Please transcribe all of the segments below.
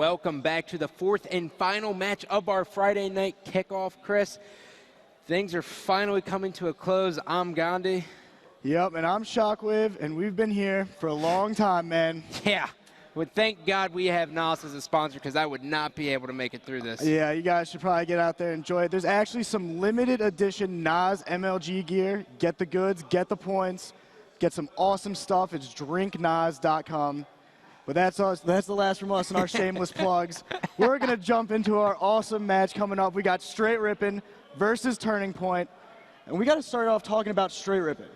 Welcome back to the fourth and final match of our Friday night kickoff, Chris. Things are finally coming to a close. I'm Gandhi. Yep, and I'm Shockwave, and we've been here for a long time, man. Yeah, well, thank God we have NOS as a sponsor, because I would not be able to make it through this. Yeah, you guys should probably get out there and enjoy it. There's actually some limited edition NOS MLG gear. Get the goods, get the points, get some awesome stuff. It's drinknos.com. But that's us. That's the last from us and our shameless plugs. We're going to jump into our awesome match coming up. We got Str8 Rippin versus Turning Point. And we got to start off talking about Str8 Rippin.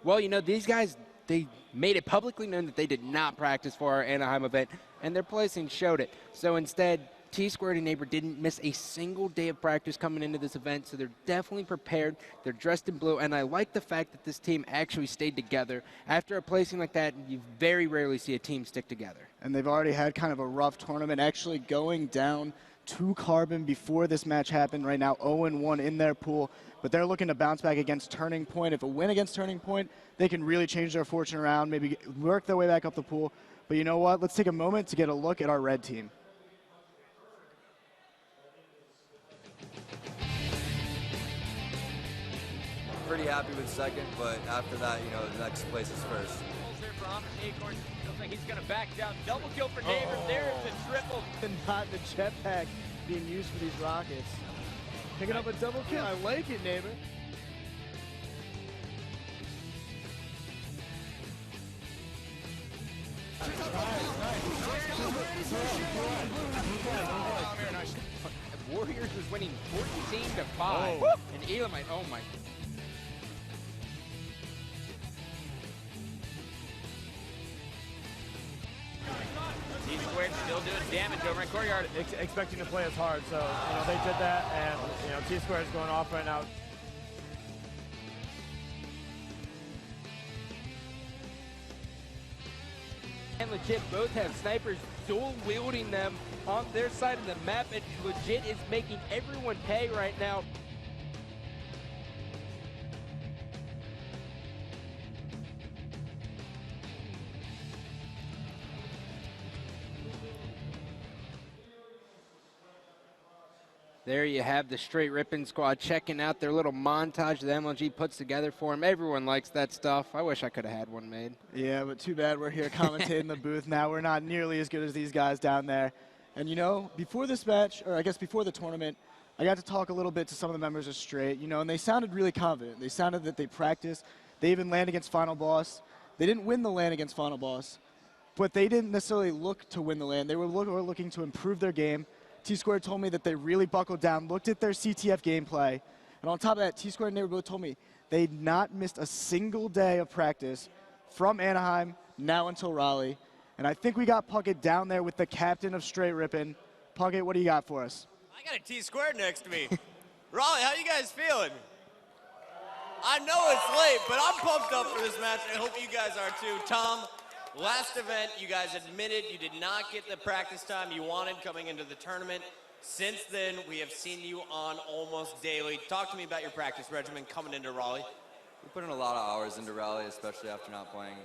Well, you know, these guys, they made it publicly known that they did not practice for our Anaheim event, and their placing showed it. So instead, T-Squared and Neighbor didn't miss a single day of practice coming into this event, so they're definitely prepared. They're dressed in blue, and I like the fact that this team actually stayed together. After a placing like that, you very rarely see a team stick together. And they've already had kind of a rough tournament, actually going down to Carbon before this match happened. Right now, 0-1 in their pool, but they're looking to bounce back against Turning Point. If a win against Turning Point, they can really change their fortune around, maybe work their way back up the pool. But you know what? Let's take a moment to get a look at our red team. Pretty happy with second, but after that, you know, the next place is first. Looks like he's going to back down. Double kill for Neighbor. There's the triple. And not the jetpack being used for these rockets. Picking up a double kill. I like it, Neighbor. Warriors was winning 14-5, and Elamite, oh my. T-Squared still doing damage over in courtyard. Expecting to play us hard, so you know they did that, and you know T-Squared is going off right now. And Legit both have snipers dual wielding them on their side of the map, and Legit is making everyone pay right now. There you have the Str8 Rippin squad checking out their little montage that MLG puts together for them. Everyone likes that stuff. I wish I could have had one made. Yeah, but too bad we're here commentating the booth now. We're not nearly as good as these guys down there. And you know, before this match, or I guess before the tournament, I got to talk a little bit to some of the members of Str8, you know, and they sounded really confident. They sounded that they practiced. They even land against Final Boss. They didn't win the LAN against Final Boss, but they didn't necessarily look to win the LAN. They were looking to improve their game. T-Squared told me that they really buckled down, looked at their CTF gameplay, and on top of that, T-Squared and Neighbor both told me they'd not missed a single day of practice from Anaheim now until Raleigh. And I think we got Puckett down there with the captain of Str8 Rippin. Puckett, what do you got for us? I got a T-Squared next to me. Raleigh, how you guys feeling? I know it's late, but I'm pumped up for this match. I hope you guys are too. Tom, last event, you guys admitted you did not get the practice time you wanted coming into the tournament. Since then, we have seen you on almost daily. Talk to me about your practice regimen coming into Raleigh. We put in a lot of hours into Raleigh, especially after not playing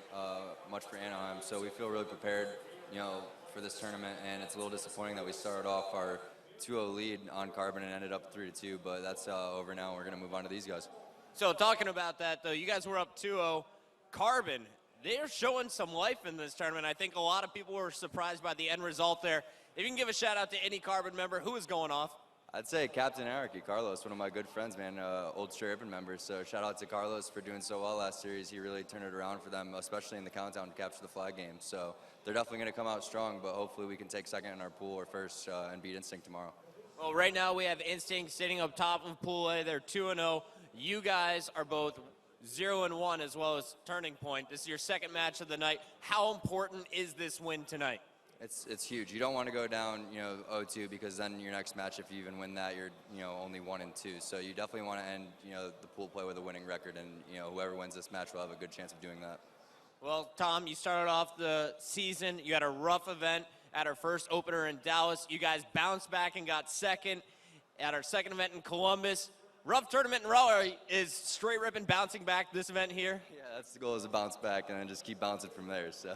much for Anaheim, so we feel really prepared, you know, for this tournament, and it's a little disappointing that we started off our 2-0 lead on Carbon and ended up 3-2, but that's over now, and we're going to move on to these guys. So talking about that, though, you guys were up 2-0. Carbon, they're showing some life in this tournament. I think a lot of people were surprised by the end result there. If you can give a shout out to any Carbon member, who is going off? I'd say Captain Eric, Carlos, one of my good friends, man, old Str8 Rippin member. So shout out to Carlos for doing so well last series. He really turned it around for them, especially in the countdown to capture the flag game. So they're definitely going to come out strong, but hopefully we can take second in our pool or first and beat Instinct tomorrow. Well, right now we have Instinct sitting up top of Pool A. They're 2-0. You guys are both 0-1 as well as Turning Point. This is your second match of the night. How important is this win tonight? It's huge. You don't want to go down, you know, 0-2 because then your next match, if you even win that, you're, you know, only 1-2. So you definitely want to end, you know, the pool play with a winning record, and you know, whoever wins this match will have a good chance of doing that. Well, Tom, you started off the season. You had a rough event at our first opener in Dallas. You guys bounced back and got second at our second event in Columbus. Rough tournament in Raleigh. Is Str8 Rippin bouncing back this event here? Yeah, that's the goal, is to bounce back and then just keep bouncing from there. So.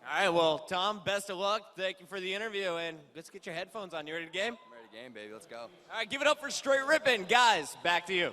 All right, well, Tom, best of luck. Thank you for the interview, and let's get your headphones on. You ready to game? I'm ready to game, baby. Let's go. All right, give it up for Str8 Rippin. Guys, back to you.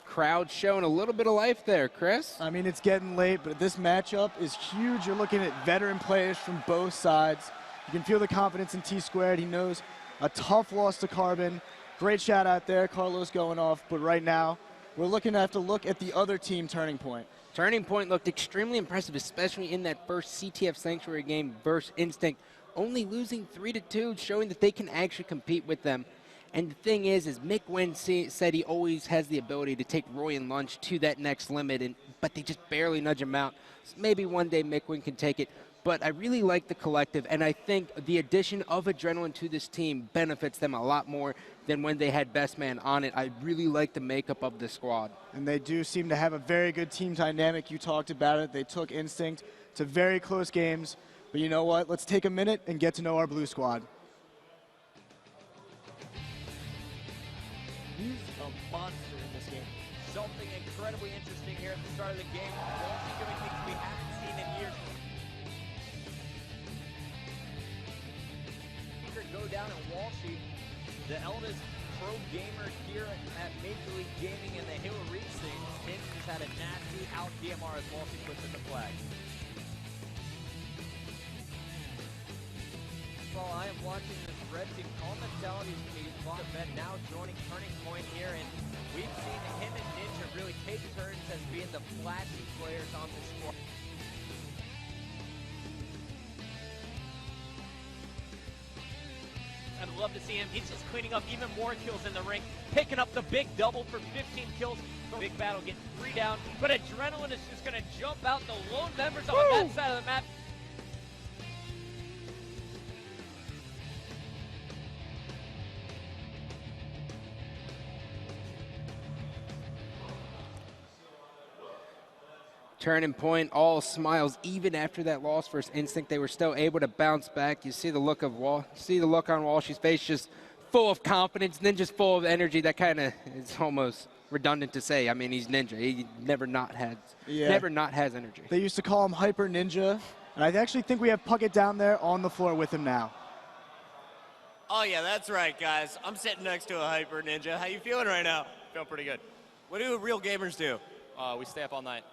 Crowd showing a little bit of life there, Chris. I mean, it's getting late, but this matchup is huge. You're looking at veteran players from both sides. You can feel the confidence in T-Squared. He knows a tough loss to Carbon. Great shout out there, Carlos going off. But right now, we're looking to have to look at the other team, Turning Point. Turning Point looked extremely impressive, especially in that first CTF Sanctuary game versus Instinct, only losing 3-2, showing that they can actually compete with them. And the thing is Mick Wynn said he always has the ability to take Roy and Lunch to that next limit, but they just barely nudge him out. So maybe one day Mick Wynn can take it. But I really like the collective, and I think the addition of Adrenaline to this team benefits them a lot more than when they had Best Man on it. I really like the makeup of the squad. And they do seem to have a very good team dynamic. You talked about it. They took Instinct to very close games. But you know what? Let's take a minute and get to know our blue squad. He's a monster in this game. Something incredibly interesting here at the start of the game. Walshy doing things we haven't seen in years. Go down at Walshy, the eldest pro gamer here at Major League Gaming in the Halo Reach things. Tim just had a nasty out DMR as Walshy puts in the flag. While I am watching this red team, Calm Mentality is event now joining Turning Point here, and we've seen him and Ninja really take turns as being the flashy players on the squad. I'd love to see him. He's just cleaning up even more kills in the ring, picking up the big double for 15 kills. Big battle getting 3 down, but Adrenaline is just going to jump out the lone members on that side of the map. Turning Point, all smiles. Even after that loss versus Instinct, they were still able to bounce back. You see the look of see the look on Walshy's face, just full of confidence, and then just full of energy. That kind of is almost redundant to say. I mean, he's Ninja. He never not has energy. They used to call him Hyper Ninja, and I actually think we have Puckett down there on the floor with him now. Oh yeah, that's right, guys. I'm sitting next to a Hyper Ninja. How you feeling right now? Feeling pretty good. What do real gamers do? We stay up all night.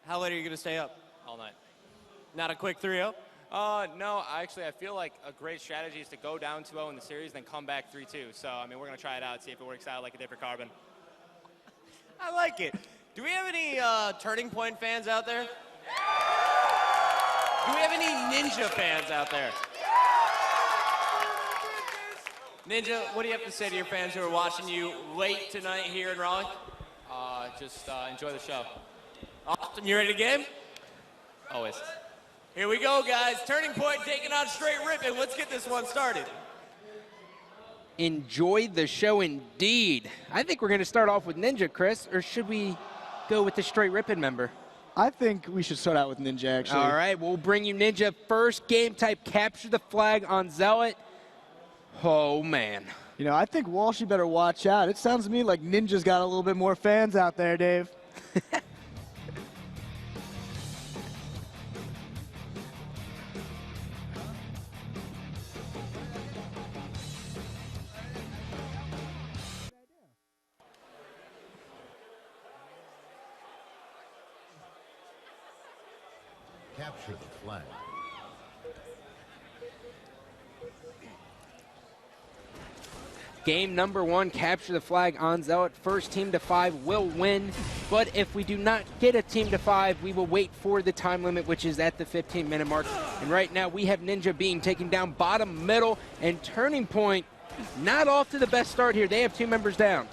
How late are you going to stay up? All night. Not a quick 3-0? No, actually, I feel like a great strategy is to go down 2-0 in the series, then come back 3-2. So, I mean, we're going to try it out, see if it works out like it did for Carbon. I like it. Do we have any Turning Point fans out there? Do we have any Ninja fans out there? Ninja, what do you have to say to your fans who are watching you late tonight here in Raleigh? Just enjoy the show. Austin, you ready to game? Always. Here we go, guys. Turning Point taking on Str8 Rippin. Let's get this one started. Enjoy the show indeed. I think we're going to start off with Ninja, Chris, or should we go with the Str8 Rippin member? I think we should start out with Ninja, actually. All right, we'll bring you Ninja. First game type, capture the flag on Zealot. Oh, man. You know, I think Walshy better watch out. It sounds to me like Ninja's got a little bit more fans out there, Dave. Capture the flag. Game number 1, capture the flag on Zealot. First team to 5 will win, but if we do not get a team to 5, we will wait for the time limit, which is at the 15-minute mark. And right now we have Ninja being taken down bottom middle, and Turning Point not off to the best start here. They have 2 members down.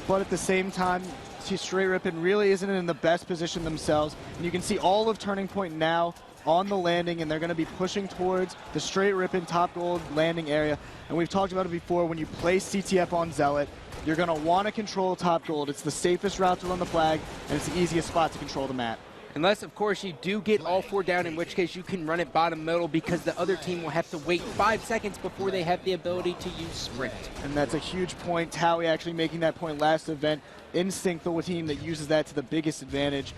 But at the same time, Str8 Rippin really isn't in the best position themselves. And you can see all of Turning Point now on the landing, and they're going to be pushing towards the Str8 Rippin top gold landing area. And we've talked about it before, when you place CTF on Zealot, you're going to want to control top gold. It's the safest route to run the flag, and it's the easiest spot to control the map. Unless, of course, you do get all 4 down, in which case you can run it bottom middle, because the other team will have to wait 5 seconds before they have the ability to use sprint. And that's a huge point. Towie actually making that point last event. Instinct, the team that uses that to the biggest advantage.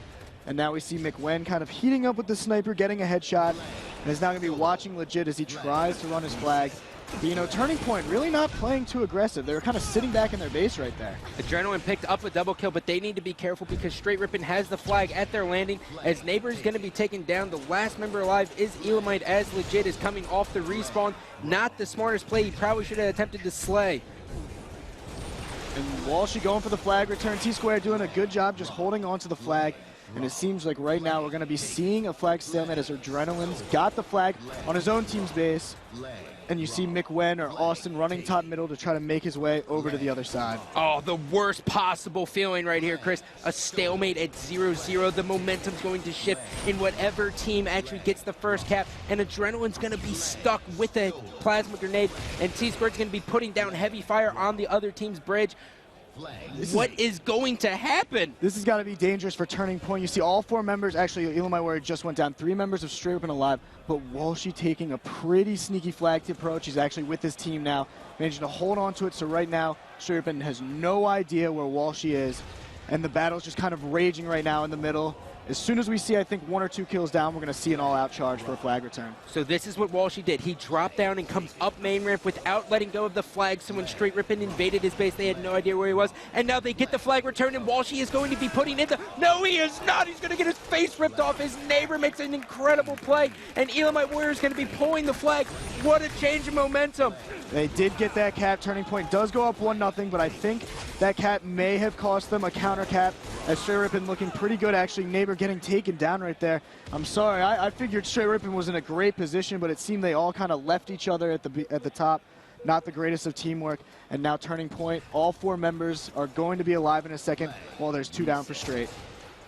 And now we see McWen kind of heating up with the sniper, getting a headshot, and is now going to be watching legit as he tries to run his flag. But, you know, Turning Point really not playing too aggressive. They were kind of sitting back in their base right there. Adrenaline picked up a double kill, but they need to be careful because Str8 Rippin has the flag at their landing. As Neighbor is going to be taken down, the last member alive is Elamite as legit is coming off the respawn. Not the smartest play. He probably should have attempted to slay. And Walshy going for the flag return. T-Square doing a good job just holding on to the flag. And it seems like right now we're going to be seeing a flag stalemate as Adrenaline's got the flag on his own team's base. And you see McWen or Austin running top middle to try to make his way over to the other side. Oh, the worst possible feeling right here, Chris. A stalemate at 0-0. The momentum's going to shift in whatever team actually gets the first cap. And Adrenaline's going to be stuck with a plasma grenade. And T-Square's going to be putting down heavy fire on the other team's bridge. What is going to happen? This has got to be dangerous for Turning Point. You see all 4 members, actually Elamite Warrior just went down, 3 members of Str8 Rippin alive, but Walshy taking a pretty sneaky flag to approach. He's actually with his team now, managing to hold on to it. So right now, Str8 Rippin has no idea where Walshy is, and the battle's just kind of raging right now in the middle. As soon as we see, I think, 1 or 2 kills down, we're going to see an all-out charge for a flag return. So this is what Walshy did. He dropped down and comes up main ramp without letting go of the flag. So when Str8 Rippin invaded his base, they had no idea where he was. And now they get the flag return, and Walshy is going to be putting in the... No, he is not! He's going to get his face ripped off. His neighbor makes an incredible play, and Elamite Warrior is going to be pulling the flag. What a change of momentum. They did get that cap. Turning Point does go up 1-0, but I think that cap may have cost them a counter cap, as Str8 Rippin looking pretty good, actually. Neighbor getting taken down right there. I'm sorry, I figured Str8 Rippin was in a great position, but it seemed they all kind of left each other at the top. Not the greatest of teamwork. And now Turning Point, all 4 members are going to be alive in a second, while there's 2 down for Str8.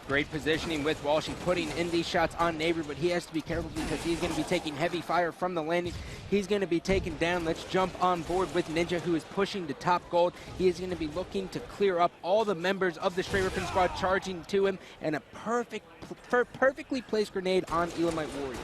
Great positioning with Walshy putting in these shots on Neighbor, but he has to be careful because he's going to be taking heavy fire from the landing. He's going to be taken down. Let's jump on board with Ninja, who is pushing to top gold. He is going to be looking to clear up all the members of the Str8 Rippin squad charging to him, and a perfectly placed grenade on Elamite Warrior.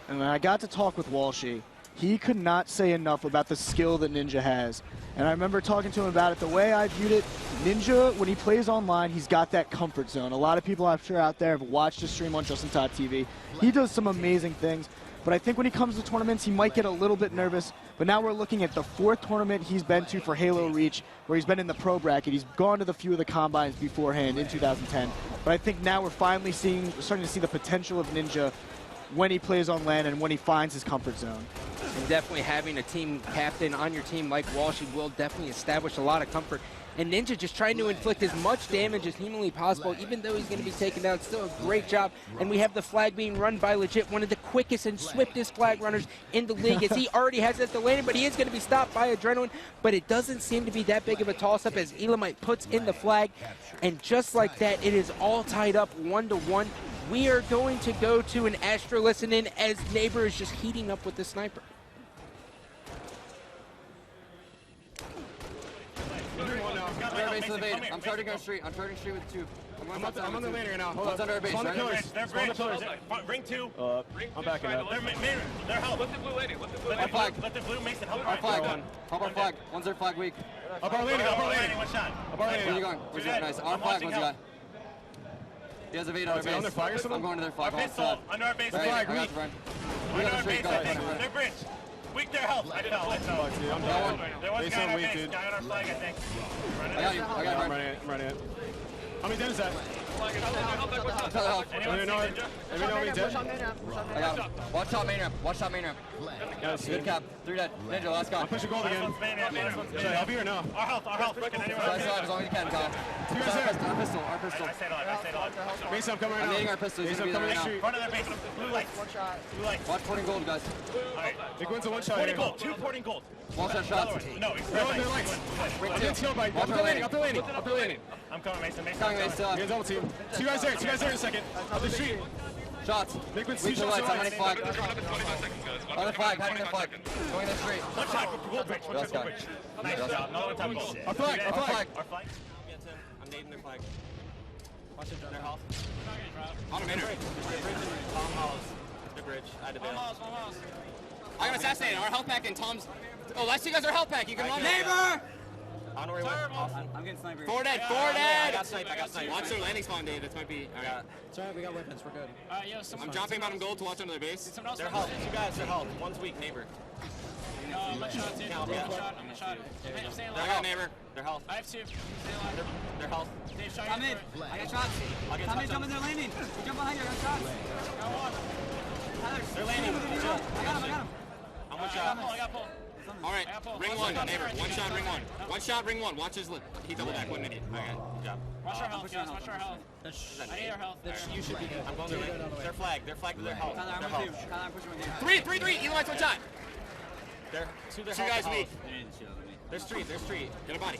And when I got to talk with Walshy, he could not say enough about the skill that Ninja has. And I remember talking to him about it. The way I viewed it, Ninja, when he plays online, he's got that comfort zone. A lot of people I'm sure out there have watched his stream on Justin Todd TV. He does some amazing things. But I think when he comes to tournaments, he might get a little bit nervous. But now we're looking at the 4th tournament he's been to for Halo Reach, where he's been in the pro bracket. He's gone to the few of the combines beforehand in 2010. But I think now we're finally starting to see the potential of Ninja when he plays on LAN and when he finds his comfort zone. And definitely having a team captain on your team like Walshy will definitely establish a lot of comfort. And Ninja just trying to inflict as much damage as humanly possible, even though he's going to be taken down. Still a great job. And we have the flag being run by legit one of the quickest and swiftest flag runners in the league, as he already has it at the landing, but he is going to be stopped by Adrenaline. But it doesn't seem to be that big of a toss-up as Elamite puts in the flag. And just like that, it is all tied up 1-1. We are going to go to an Astra listen-in as Neighbor is just heating up with the sniper. I'm starting our street. I'm starting street with 2. I'm on the lane right now. Hold What's up. under our base, On the right? pillars. They're On the pillars. Ring 2. I'm backing up. They're help. Let the blue lady. Our flag. Let the blue Mason help. Our flag. Pop our flag. One's our flag weak. Up our landing. Up our landing. One shot. Up our Where are you landing. going? Where's that? Nice. Our flag. What's he got? He has a V on our Is he on their base. flag or something? I'm going to their flag. Our pistol. Under our base. The flag weak. Under our base. They're bridge. Weak their health. I fell. Fuck, dude, I'm down. There was a They guy so on our weak, base. dude. Guy on our flag, I think. I got you. I got I'm you. running it. How many dead is that? Anyone see Ninja? Everyone know dead? I got him. Watch top main ramp. Watch top main ramp. Yeah, see. Good cap. 3 dead. Ninja, last guy. I'm pushing gold again. Should I help you or no? Our health. Can anyone Try to survive as long as you can, Kyle. You guys there? Our pistol. Our pistol. I stayed alive. Mason, I'm coming right I'm now. hitting our pistols. He's Mason, going I'm to be coming there in the right street. Front of their base. Blue lights. Blue lights. now. Watch porting gold, guys. Big one's a one-shot Porting here. gold. 2 porting gold. One shot shots. No, it's No, they're lights. Ring I'm 2. in teal bike. Watch Up the our landing. landing. Up the landing. I'm coming, Mason. Coming, Mace. You're gonna double team. Two guys there in a second. Up the street. Shots. Big one's Weak 2 to shots. lights. I'm to hitting lights. flag. Other flag. Hiding their flag. Going the street. One shot. Gold bridge. One shot. Gold bridge. Nice job. Another one top gold. Our flag. Our flag. Our flag. I'm nading their flag. Watch it on their health. On a minute. Tom House. The bridge. I had to bail. I got assassinated. Our health pack and Tom's. Oh, last 2 guys are health pack. You can run. Neighbor! On the way with Austin. I'm getting sniper. Four dead, four I dead! got sniped, I got sniped. Watch their landing spawn, Dave. This might be. Alright. It's alright, we got weapons, we're good. I'm dropping bottom gold to watch under their base. Their health, two guys, their health. One's weak, neighbor. One shot, dude. Count, yeah. I'm shot. I'm staying I alive. got neighbor. Their health. I have two. Stay alive. Their health. Dave, shot Come in. I got shots. I'll get Come in, touch jump in, on. they're landing. You jump behind you, I got shots. Tyler, They're landing. I got him. I'm one I shot. got pull. Alright, ring one, neighbor. One shot, ring one. One shot, ring one. Watch his lip. He double back. What an idiot. Okay, good job. Watch our health, guys. Watch our health. I need our health. You should be good. I'm going to lane. They're flagged. They're flagged to their health. Tyler, Their I'm with you. health. Tyler, I'm pushing with you. 3. Elimite's one shot. They're two Two guys weak. There's three. There's three. Get a body.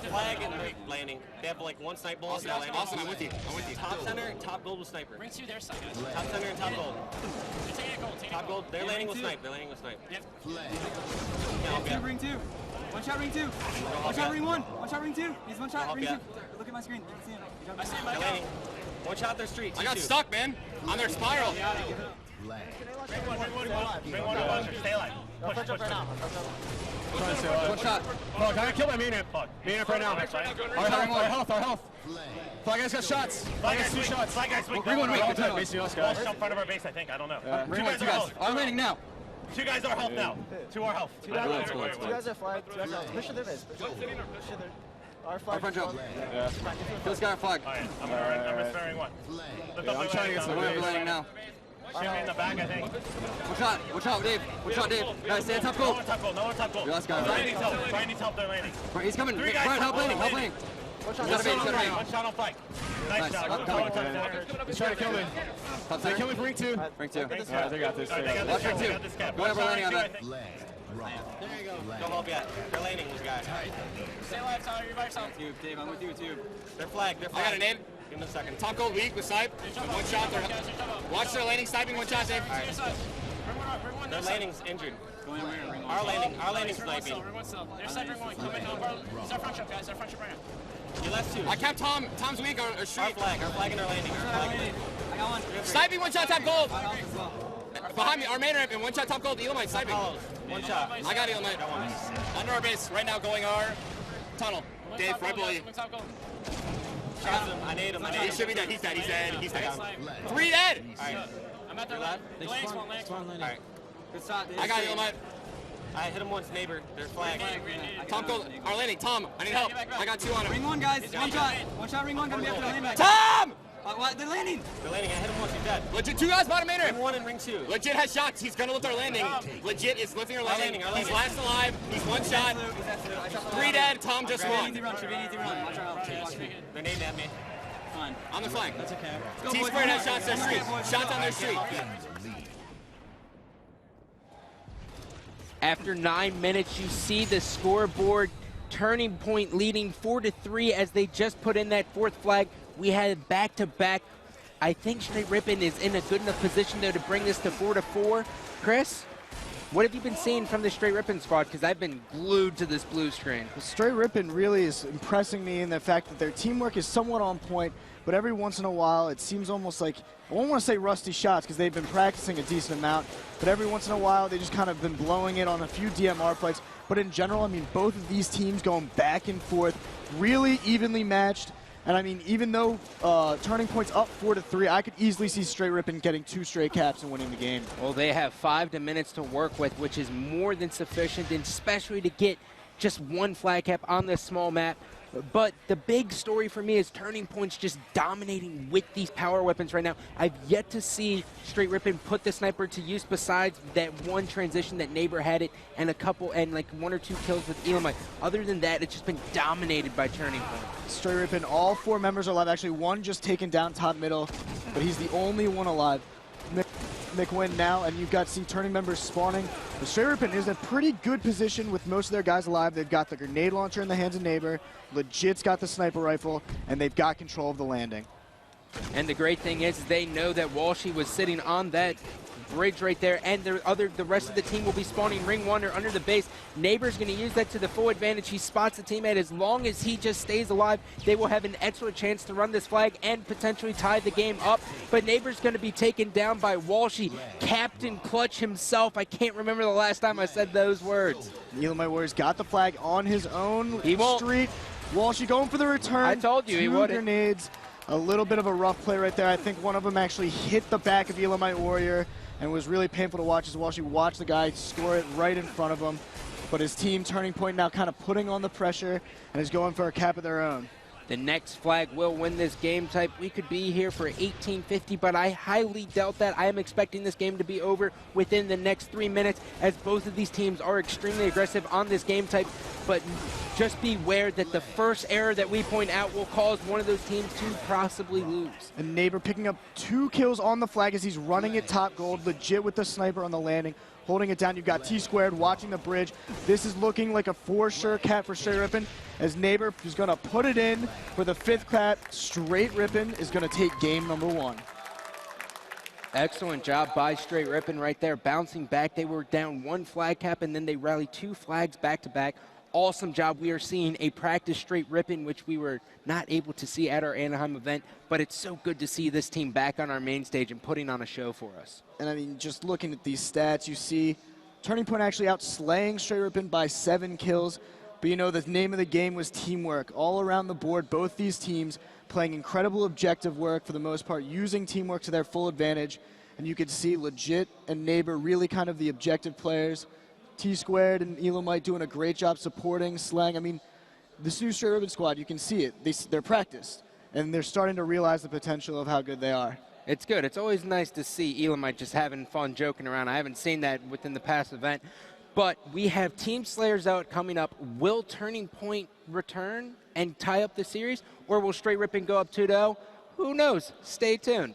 Flag and they're landing. They have like one snipe bullet. Austin, I'm with you. Top center and top gold with sniper. Bring two their side, guys. Top center and top gold. You're taking a gold. Take Top gold. They're landing with snipe. They're landing with snipe. Yep. Yeah, Ring two. One shot, ring two. One shot, ring one. One shot, ring two. He's one shot, ring two. Look at my screen. You can see him. I see him. They're landing. One shot their street. I got stuck, man. On their spiral. Bring one up. Stay alive. Push right now. One shot. Fuck, I gotta kill my main amp. Main amp right now. Our health. Flag guys got shots. Flag guys 2 shots. Flag guys weak. Ring one weak. Basically us guys. In front of our base, I think. I don't know. Ring one, 2 guys. I'm landing now. Two guys are health now. Two are health. Two guys are flagged. Two guys are push to their base. Push to their. Our flag. Yeah. This guy flag. I'm referring one. I'm trying to get some We're landing now. Shoot me in the back, I think. Watch out, Dave. Guys, stay on top No goal. one top goal. No one top goal. Last guy. Brian needs help. Brian needs help. They're landing. He's coming. Three guys. Brian, help landing. One shot on fight. Nice shot. He's trying to kill me. They kill me for ring 2. Ring 2. Yeah, they got this. Watch ring 2. Go ahead, we're landing on that. Don't help yet. They're landing, these guys. Stay alive, Tyler. You're by yourself. Dave, I'm with you too. They're flagged. I got a nade. Give them a second. Top gold weak with snipe. One shot. Watch their landing, sniping. One shot, Dave. Bring one Their their side. landing's injured. Our landing's sniping. Ring one still. Their side, ring one. Come in. It's our front shot, guys. Our front shot right now. You left two. I kept Tom. Tom's weak on Our street. flag and our landing. I got one. Sniping. One shot, top gold. I got one as well. Behind me, our main ramp, and one shot, top gold. Elamite sniping. One shot. I got Elamite. Under our base, right now, going our tunnel. Dave, right below you. Shots him. I need him. He should be dead. He's dead. He's dead. 3 dead. Alright. I'm at their left. Landing spawn. Alright. Good shot, Dave. I got Elamite. I hit him once, neighbor. They're flagged. Tom gold. Our landing. Tom, I need help. I got 2 on him. Ring one, guys. One shot. One shot, ring one. Gonna be after the landing back. Tom! What? They're landing. They're landing. I hit him once. He's dead. Legit, 2 guys bottom main Ring ramp. one and ring two. Legit has shots. He's gonna lift our landing. Legit is lifting our landing. Our He's landing. last alive. He's 1 shot. 3 dead. Tom just Easy won. run. Should be an easy run. Watch out. Watch me. They're nading at me. Fine. On the flank. That's okay. T Squared has shots on their street. Shots on their street. After 9 minutes, you see the scoreboard turning point leading 4-3 as they just put in that 4th flag. We had back-to-back. I think Str8 Rippin is in a good enough position there to bring this to 4-4. Chris, what have you been seeing from the Str8 Rippin squad? Because I've been glued to this blue screen. Str8 Rippin really is impressing me in the fact that their teamwork is somewhat on point, but every once in a while it seems almost like, I won't want to say rusty shots because they've been practicing a decent amount, but every once in a while they just kind of been blowing it on a few DMR fights. But in general, I mean, both of these teams going back and forth, really evenly matched. And I mean, even though Turning Point's up 4-3, I could easily see Str8 Rippin getting 2 straight caps and winning the game. Well, they have 5 minutes to work with, which is more than sufficient, and especially to get just 1 flag cap on this small map. But the big story for me is Turning Point's just dominating with these power weapons right now. I've yet to see Str8 Rippin put the sniper to use besides that one transition that Neighbor had it and a couple and like 1 or 2 kills with Elamite. Other than that, it's just been dominated by Turning Point. Str8 Rippin, all 4 members are alive. Actually, 1 just taken down top middle, but he's the only one alive. McWin now, and you've got Turning members spawning. But Str8 Rippin is in a pretty good position with most of their guys alive. They've got the grenade launcher in the hands of Neighbor, Legit's got the sniper rifle, and they've got control of the landing. And the great thing is they know that Walshy was sitting on that bridge right there, and the rest of the team will be spawning ring 1 or under the base. Neighbor's going to use that to the full advantage. He spots the teammate. As long as he just stays alive, they will have an excellent chance to run this flag and potentially tie the game up. But Neighbor's going to be taken down by Walshy, Captain Clutch himself. I can't remember the last time I said those words. The Elamite Warriors got the flag on his own. He won't. Street. Walshy going for the return. I told you he wouldn't. Grenades. A little bit of a rough play right there. I think one of them actually hit the back of Elamite Warrior and was really painful to watch as Walshy watched the guy score it right in front of him. But his team, Turning Point, now kind of putting on the pressure and is going for a cap of their own. The next flag will win this game type. We could be here for 1850, but I highly doubt that. I am expecting this game to be over within the next 3 minutes, as both of these teams are extremely aggressive on this game type. But just beware that the first error that we point out will cause one of those teams to possibly lose. And Neighbor picking up 2 kills on the flag as he's running it top gold, legit with the sniper on the landing, holding it down. You've got T-Squared watching the bridge. This is looking like a for sure cap for Str8 Rippin, as Neighbor is going to put it in for the 5th cap. Str8 Rippin is going to take game number 1. Excellent job by Str8 Rippin right there, bouncing back. They were down 1 flag cap, and then they rallied 2 flags back to back. Awesome job. We are seeing a practice Str8 Rippin, which we were not able to see at our Anaheim event, but it's so good to see this team back on our main stage and putting on a show for us. And I mean, just looking at these stats, you see Turning Point actually outslaying Str8 Rippin by 7 kills. But you know, the name of the game was teamwork. All around the board, both these teams playing incredible objective work for the most part, using teamwork to their full advantage. And you could see Legit and Neighbor really kind of the objective players. T-Squared and Elamite doing a great job supporting Slang. I mean, this new Str8 Rippin squad, you can see it. They're practiced, and they're starting to realize the potential of how good they are. It's good. It's always nice to see Elamite just having fun, joking around. I haven't seen that within the past event. But we have Team Slayers out coming up. Will Turning Point return and tie up the series, or will Str8 Rippin go up 2-0? Who knows? Stay tuned.